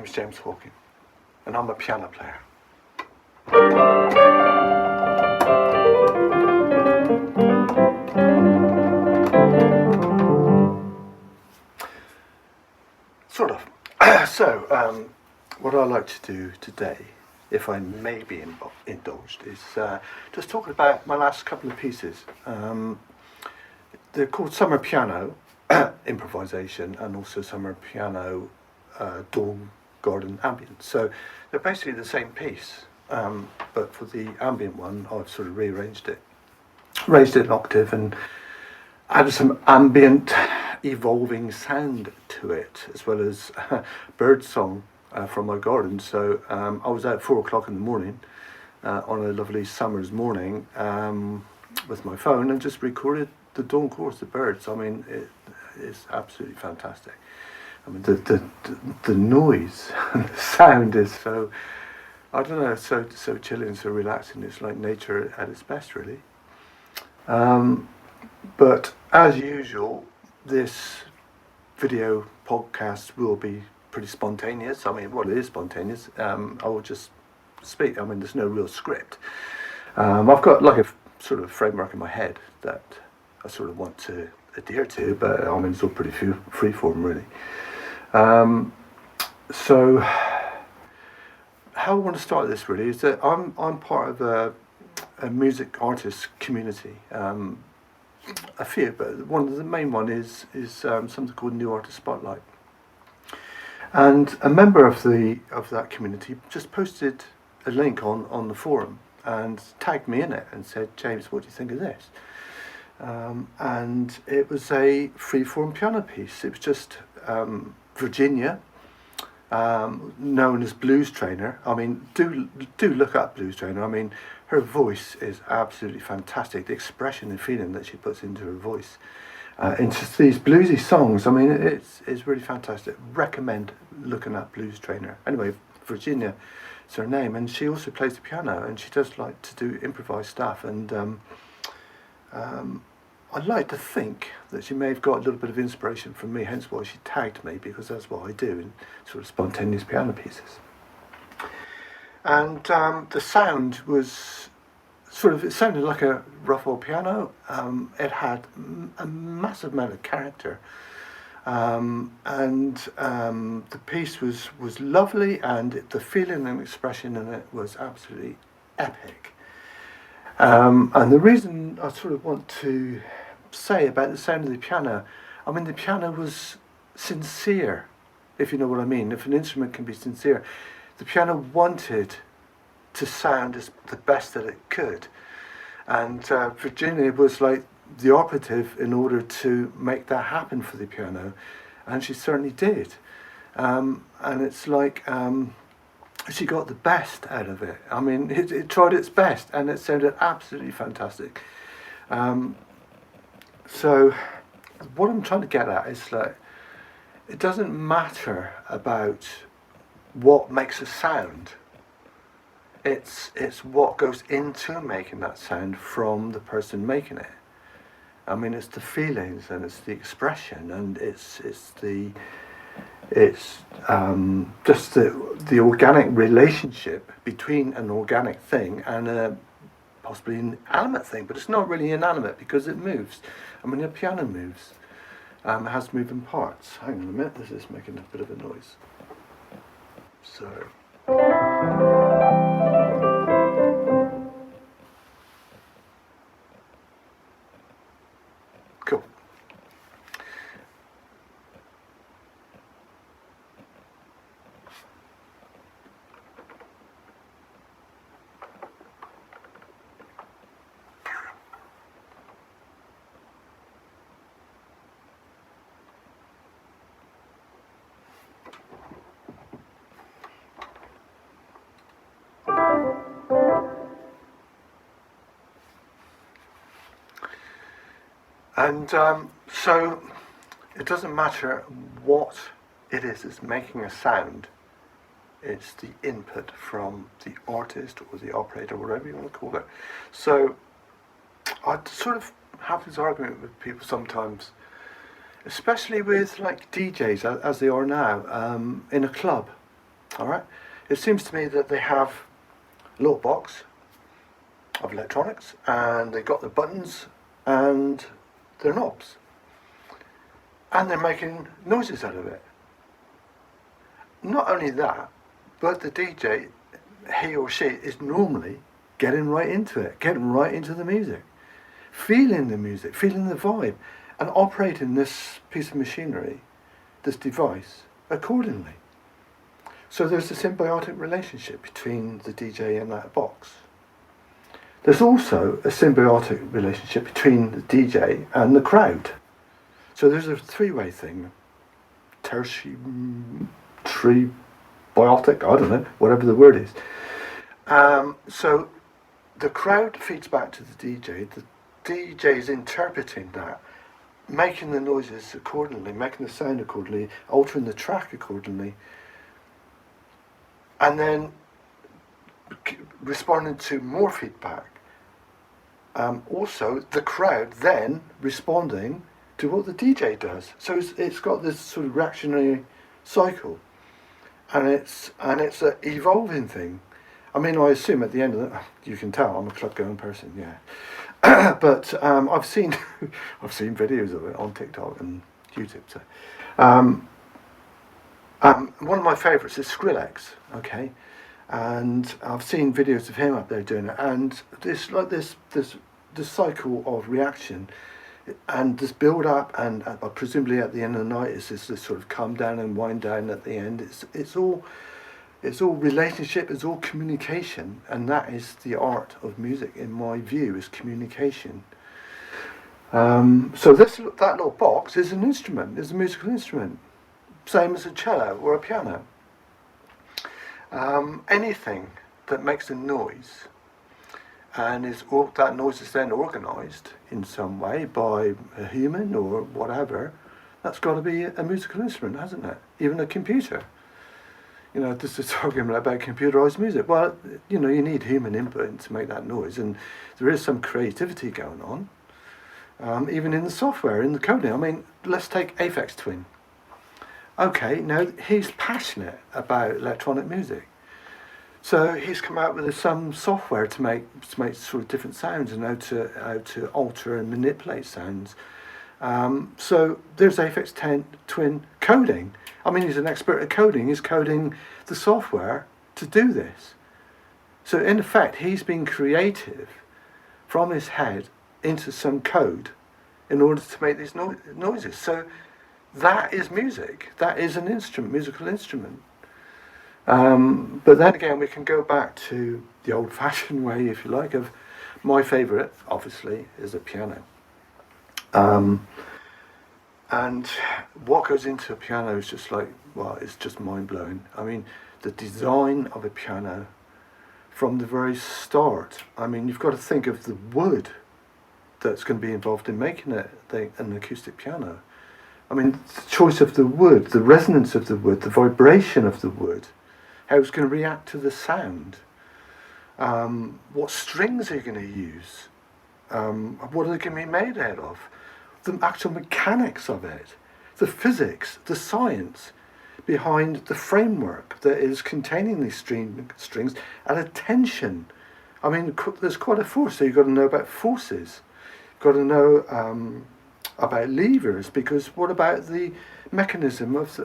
name's James Hawking, and I'm a piano player. Sort of. So, what I like to do today, if I may be indulged, is just talking about my last couple of pieces. They're called Summer Piano Improvisation and also Summer Piano Dawn Garden Ambient. So they're basically the same piece, but for the ambient one, I've sort of rearranged it, raised it an octave, and added some ambient evolving sound to it, as well as bird song from my garden. So I was out at 4 o'clock in the morning on a lovely summer's morning with my phone and just recorded the dawn chorus, the birds. I mean, it is absolutely fantastic. I mean, the noise and the sound is so, I don't know, so chilling and so relaxing. It's like nature at its best, really. But as usual, this video podcast will be pretty spontaneous. I mean, well, it is spontaneous. I will just speak. I mean, there's no real script. I've got like a sort of framework in my head that I sort of want to adhere to, but I mean, it's all pretty free form, really. So how I want to start this really is that I'm part of a music artist community. A few, but one of the main one is something called New Artist Spotlight. And a member of that community just posted a link on the forum and tagged me in it and said, "James, what do you think of this?" And it was a freeform piano piece. It was just Virginia, known as Blues Trainer. I mean, do look up Blues Trainer. I mean, her voice is absolutely fantastic. The expression and feeling that she puts into her voice, into these bluesy songs. I mean, it's really fantastic. Recommend looking up Blues Trainer. Anyway, Virginia is her name, and she also plays the piano, and she does like to do improvised stuff. And I'd like to think that she may have got a little bit of inspiration from me, hence why she tagged me, because that's what I do in sort of spontaneous piano pieces. And the sound was it sounded like a rough old piano. It had a massive amount of character. And the piece was lovely, and the feeling and expression in it was absolutely epic. And the reason I sort of want to say about the sound of the piano, I mean, the piano was sincere, if you know what I mean. If an instrument can be sincere, the piano wanted to sound as the best that it could. And Virginia was like the operative in order to make that happen for the piano, and she certainly did. And it's like she got the best out of it. I mean, it tried its best, and it sounded absolutely fantastic. So what I'm trying to get at is like, it doesn't matter about what makes a sound. It's what goes into making that sound from the person making it. I mean, it's the feelings and it's the expression, and it's just the organic relationship between an organic thing and a possibly an inanimate thing, but it's not really inanimate because it moves. I mean, a piano moves. It has moving parts. Hang on a minute, this is making a bit of a noise. So. Cool. And so it doesn't matter what it is that's making a sound, it's the input from the artist or the operator, whatever you want to call it. So I sort of have this argument with people sometimes, especially with like DJs as they are now, in a club. All right. It seems to me that they have a little box of electronics, and they've got the buttons and their knobs, and they're making noises out of it. Not only that, but the DJ, he or she, is normally getting right into it, getting right into the music, feeling the music, feeling the vibe, and operating this piece of machinery, this device, accordingly. So there's a symbiotic relationship between the DJ and that box. There's also a symbiotic relationship between the DJ and the crowd. So there's a three-way thing. Tribiotic, I don't know, whatever the word is. So the crowd feeds back to the DJ. The DJ is interpreting that, making the noises accordingly, making the sound accordingly, altering the track accordingly, and then responding to more feedback. Also, the crowd then responding to what the DJ does. So it's got this sort of reactionary cycle, and it's an evolving thing. I mean, I assume at the end of it, you can tell I'm a club-going person, yeah. But I've seen videos of it on TikTok and YouTube. So, one of my favourites is Skrillex. Okay. And I've seen videos of him up there doing it, and it's like this cycle of reaction, and this build up, and presumably at the end of the night is this sort of calm down and wind down at the end. It's all relationship, it's all communication, and that is the art of music, in my view, is communication. So that little box is an instrument, is a musical instrument, same as a cello or a piano. Anything that makes a noise, and that noise is then organised in some way by a human or whatever, that's got to be a musical instrument, hasn't it? Even a computer. You know, this is talking about computerised music. Well, you know, you need human input to make that noise, and there is some creativity going on, even in the software, in the coding. I mean, let's take Aphex Twin. Okay, now he's passionate about electronic music, so he's come out with some software to make sort of different sounds, and how to alter and manipulate sounds. So there's Aphex Twin coding. I mean, he's an expert at coding. He's coding the software to do this. So in effect, he's been creative from his head into some code in order to make these noises. So that is music. That is an instrument, musical instrument. But then again, we can go back to the old-fashioned way, if you like, of my favourite, obviously, is a piano. And what goes into a piano is just like, well, it's just mind-blowing. I mean, the design of a piano from the very start. I mean, you've got to think of the wood that's going to be involved in making an acoustic piano. I mean, the choice of the wood, the resonance of the wood, the vibration of the wood, how it's going to react to the sound, what strings are you going to use, what are they going to be made out of, the actual mechanics of it, the physics, the science behind the framework that is containing these strings at a tension. I mean, there's quite a force, so you've got to know about forces. You've got to know about levers, because what about the mechanism of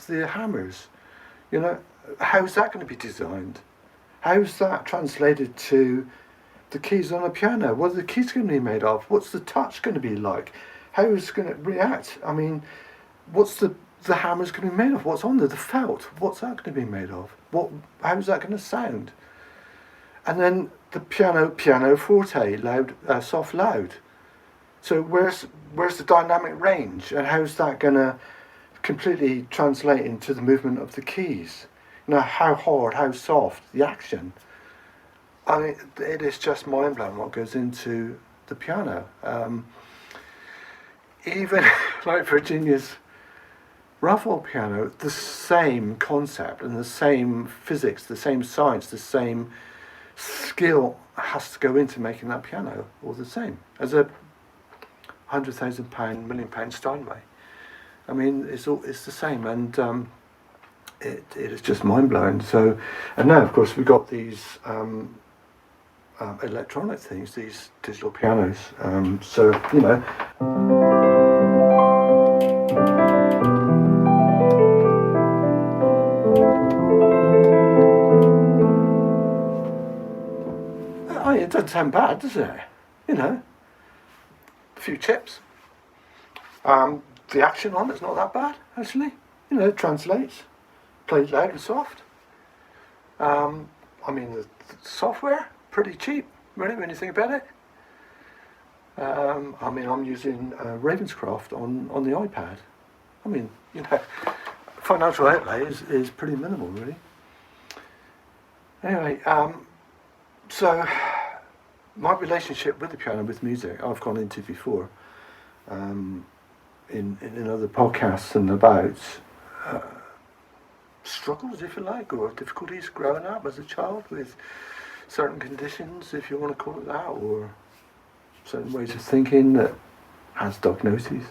the hammers? You know, how's that going to be designed? How's that translated to the keys on a piano? What are the keys going to be made of? What's the touch going to be like? How is it going to react? I mean, what's the hammer's going to be made of? What's on there? The felt, what's that going to be made of? How's that going to sound? And then the piano forte, loud, soft, loud. So where's the dynamic range, and how's that going to completely translate into the movement of the keys? You know, how hard, how soft, the action. I mean, it is just mind-blowing what goes into the piano. Even like Virginia's Raffle piano, the same concept and the same physics, the same science, the same skill has to go into making that piano all the same as a £100,000, £1 million Steinway. I mean, it's the same, and it is just mind-blowing. So, and now of course we've got these electronic things, these digital pianos. So, you know, it doesn't sound bad, does it? You know, a few chips. The action on it's not that bad, actually. You know, it translates. Plays loud and soft. I mean, the software, pretty cheap, really, when you think about it. I mean, I'm using Ravenscraft on the iPad. I mean, you know, financial outlay is pretty minimal, really. Anyway, so my relationship with the piano, with music, I've gone into before, in other podcasts and about struggles, if you like, or difficulties growing up as a child with certain conditions, if you want to call it that, or certain ways of thinking that has diagnoses.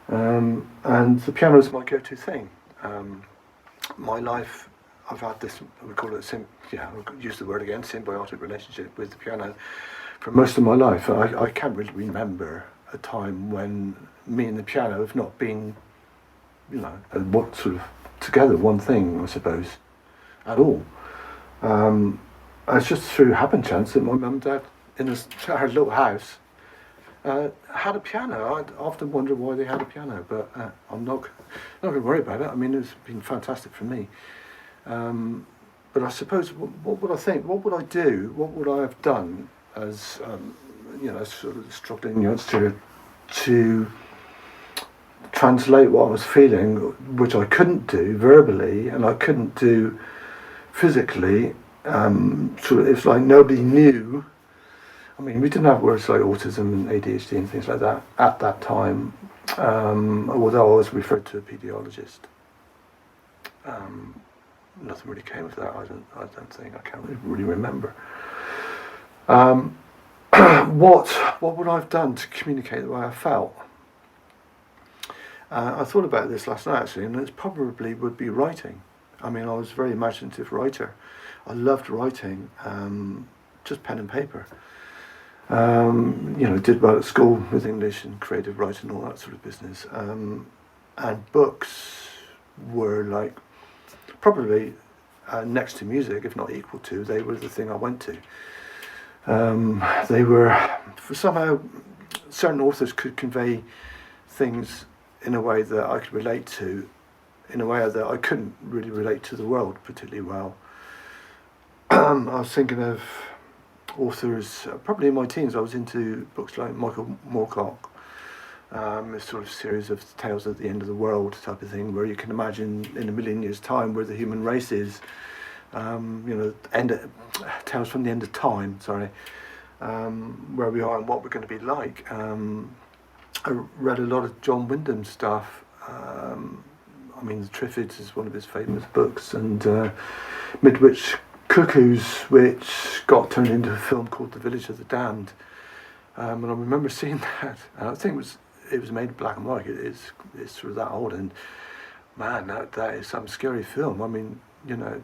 And the piano is my go-to thing. My life, I've had this, we call it, I'll use the word again, symbiotic relationship with the piano for most of my life. I can't really remember a time when me and the piano have not been, you know, what sort of together, one thing, I suppose, at all. It's just through happen chance that my mum and dad, in our little house, had a piano. I often wonder why they had a piano, but I'm not going to worry about it. I mean, it's been fantastic for me. But I suppose, what would I think? What would I do? What would I have done as, you know, sort of struggling youngster to translate what I was feeling, which I couldn't do verbally and I couldn't do physically. Sort of, it's like nobody knew. I mean, we didn't have words like autism and ADHD and things like that at that time, although I was referred to a paediatrician. Nothing really came of that. I don't think. I can't really remember. What would I have done to communicate the way I felt? I thought about this last night actually, and it probably would be writing. I mean, I was a very imaginative writer. I loved writing, just pen and paper. You know, did well at school with English and creative writing and all that sort of business. And books were like, probably next to music, if not equal to, they were the thing I went to. They were, for somehow, certain authors could convey things in a way that I could relate to, in a way that I couldn't really relate to the world particularly well. I was thinking of authors, probably in my teens, I was into books like Michael Moorcock, a sort of series of tales at the end of the world type of thing, where you can imagine in a million years' time where the human race is, you know, tales from the end of time, where we are and what we're going to be like. I read a lot of John Wyndham stuff. I mean, The Triffids is one of his famous books, and Midwich Cuckoos, which got turned into a film called The Village of the Damned. And I remember seeing that. I think it was made in black and white. It's sort of that old, and man, that is some scary film. I mean, you know,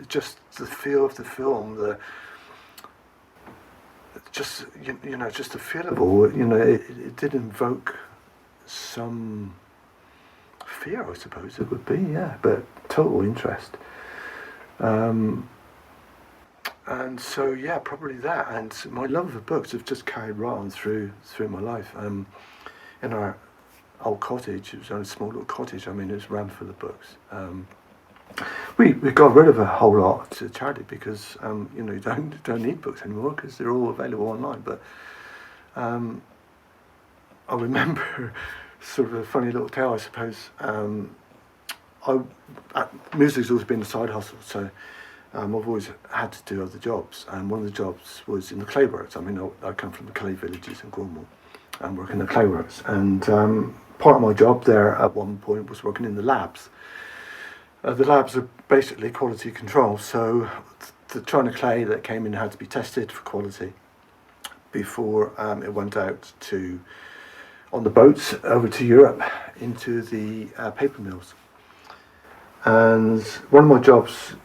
just the feel of the film, just you know, just the feel of it all. You know, it did invoke some fear, I suppose it would be, yeah, but total interest. And so, yeah, probably that. And my love of books have just carried right on through my life. In our old cottage, it was only a small little cottage. I mean, it was rammed full of books. We got rid of a whole lot to charity because you know, you don't need books anymore because they're all available online. But I remember sort of a funny little tale, I suppose. Music's always been a side hustle, so I've always had to do other jobs, and one of the jobs was in the clayworks. I mean, I come from the clay villages in Cornwall and work in the clayworks, and part of my job there at one point was working in the labs. The labs are basically quality control, so the china clay that came in had to be tested for quality before it went out on the boats over to Europe into the paper mills. And one of my jobs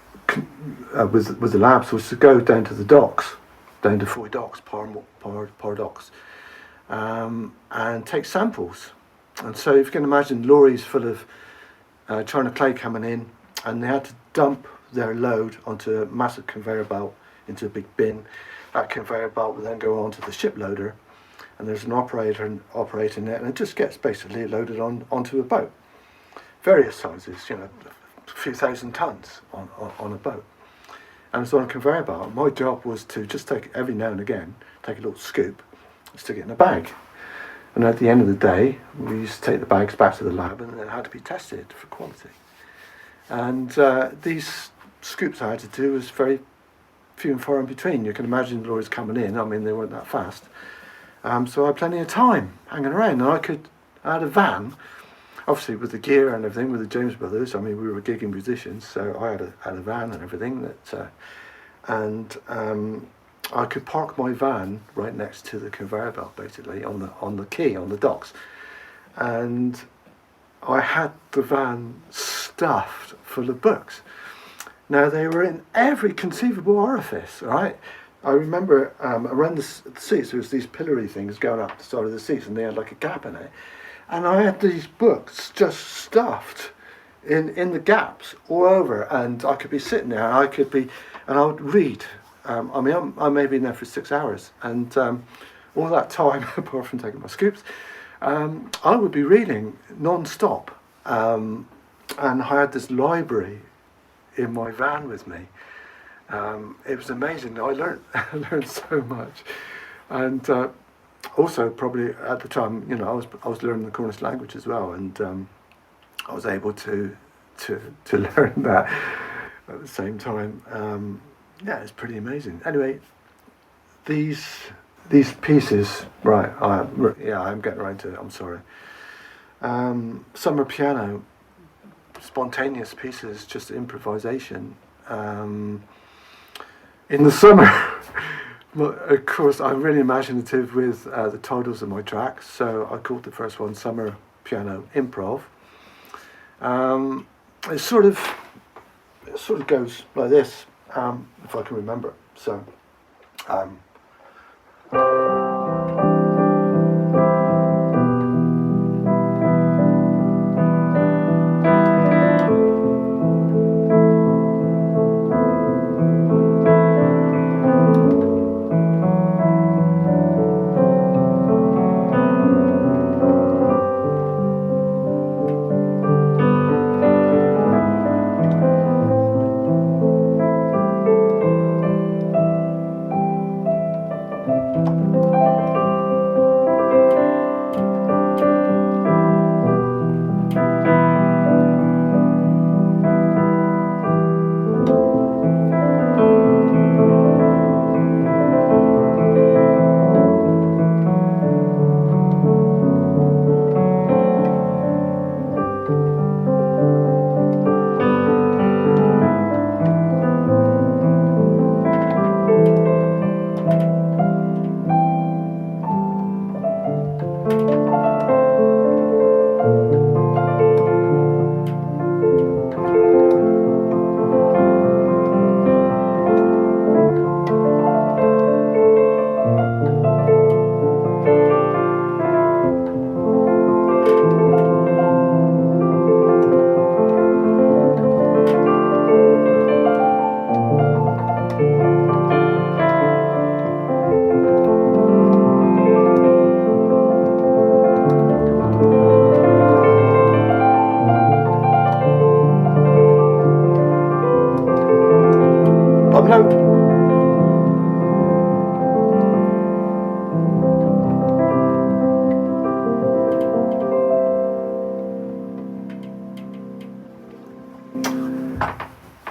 with the labs was to go down to the docks, down to Foy docks, Par docks, and take samples. And so if you can imagine lorries full of China clay coming in, and they had to dump their load onto a massive conveyor belt into a big bin. That conveyor belt would then go onto the ship loader, and there's an operator operating it, and it just gets basically loaded onto a boat. Various sizes, a few thousand tons on a boat. And it's on a conveyor belt. My job was to just take, every now and again, take a little scoop and stick it in a bag. And at the end of the day, we used to take the bags back to the lab, and it had to be tested for quality. And these scoops I had to do was very few and far in between. You can imagine the lorries coming in. I mean, they weren't that fast. So I had plenty of time hanging around, and I had a van, obviously with the gear and everything, with the James Brothers. I mean, we were gigging musicians, so I had a van and everything. I could park my van right next to the conveyor belt, basically on the quay, on the docks, and I had the van stuffed full of books. Now, they were in every conceivable orifice, right? I remember around the seats there was these pillory things going up the side of the seats, and they had like a gap in it, and I had these books just stuffed in the gaps all over, and I could be sitting there, and I would read. I may have been there for 6 hours, and all that time, apart from taking my scoops, I would be reading non-stop, and I had this library in my van with me. It was amazing. I learned so much, and also probably at the time, I was learning the Cornish language as well, and I was able to learn that at the same time. Yeah, it's pretty amazing. Anyway, these pieces, right? I'm getting around to it. I'm sorry. Summer piano, spontaneous pieces, just improvisation. In the summer, of course, I'm really imaginative with the titles of my tracks. So I called the first one "Summer Piano Improv." It sort of goes like this. If I can remember. So, upload.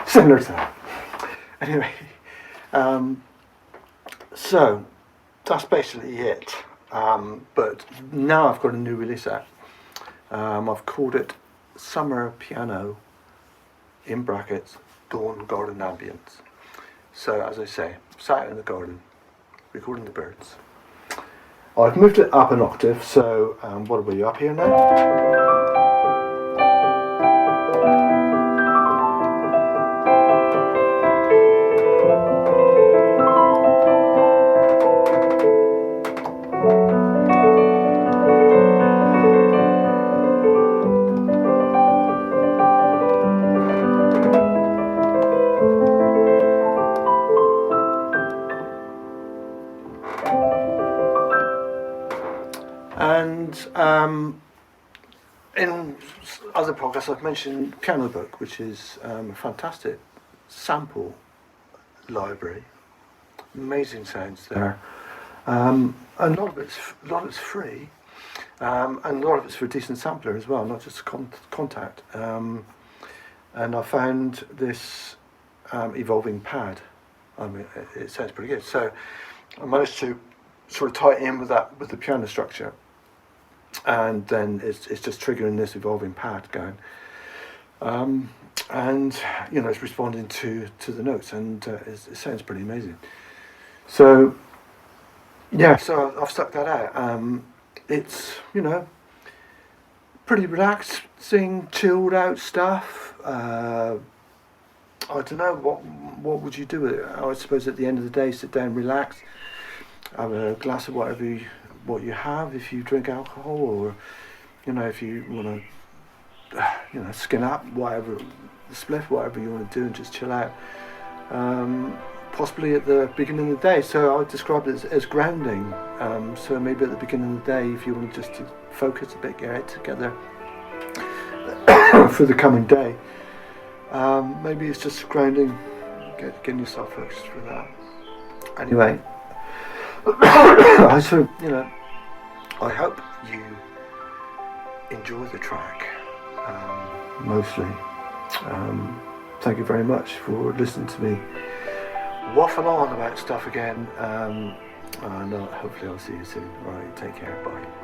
Similar to that. Anyway, so that's basically it. But now I've got a new release out. I've called it Summer Piano, in brackets, Dawn Garden Ambience. So as I say, sat in the garden, recording the birds. I've moved it up an octave, so what are we up here now? And in other podcasts, I've mentioned Piano Book, which is a fantastic sample library. Amazing sounds there. And a lot of it's free, and a lot of it's for a decent sampler as well, not just contact. And I found this evolving pad. I mean, it sounds pretty good. So I managed to sort of tie it in with the piano structure, and then it's just triggering this evolving pad going. And it's responding to the notes, and it sounds pretty amazing. So so I've stuck that out. It's pretty relaxing, chilled out stuff. I don't know what would you do with it. I suppose at the end of the day, sit down, relax, have a glass of what you have if you drink alcohol, or if you want to skin up, whatever, spliff, whatever you want to do, and just chill out. Possibly at the beginning of the day, so I would describe it as grounding. So maybe at the beginning of the day, if you want just to focus a bit, get it together for the coming day. Maybe it's just grounding, getting yourself focused for that. Anyway, I hope you enjoy the track, mostly. Thank you very much for listening to me waffle on about stuff again, and hopefully I'll see you soon. Right, take care, bye.